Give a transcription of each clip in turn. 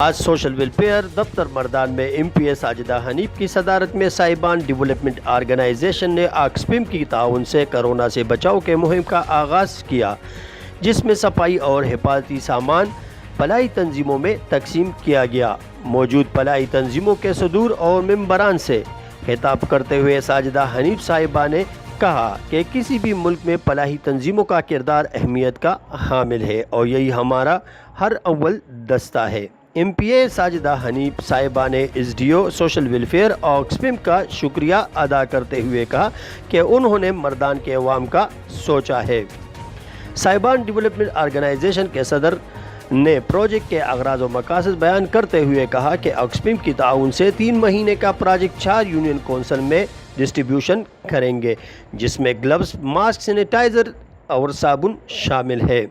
आज social welfare दफ्तर मर्दान में MPA साजिदा हनीफ की सदारत में साहिबान डेवलपमेंट ऑर्गेनाइजेशन ने ऑक्सफैम की ताउन से कोरोना से बचाव के मुहिम का आगाज़ किया, जिसमें सफाई और हिफाजती सामान फलाही तंजीमों में तकसीम किया गया। मौजूद फलाही तंजीमों के सदूर और मेंबरान से खिताब करते हुए साजिदा हनीफ साहिबा ने कहा कि किसी भी मुल्क में फलाही तंजीमों का किरदार अहमियत का हामिल है और यही हमारा हर अव्वल दस्ता है। MPA साजिदा हनीफ साहिबा ने SDO सोशल वेलफेयर ऑक्सफैम का शुक्रिया अदा करते हुए कहा कि उन्होंने मर्दान के अवाम का सोचा है। साहिबान डेवलपमेंट ऑर्गेनाइजेशन के सदर ने प्रोजेक्ट के अगराज व मकासद बयान करते हुए कहा कि ऑक्सफैम की ताउन से 3 महीने का प्रोजेक्ट 4 यूनियन कौंसिल में डिस्ट्रीब्यूशन करेंगे, जिसमें ग्लव्स, मास्क, सैनिटाइज़र और साबुन शामिल है।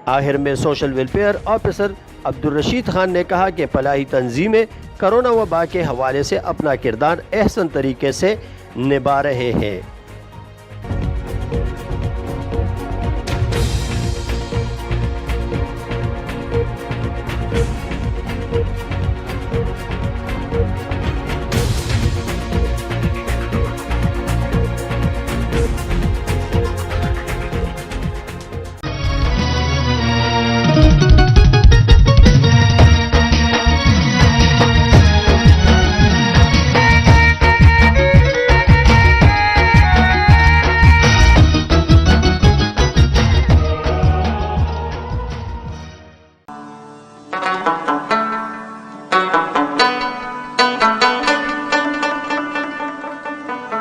आखिर में social welfare officer Abdul Rashid Khan ने कहा कि फलाही तंजीमें कोरोना वबा के हवाले से अपना किरदार अहसन तरीके से निभा रहे हैं।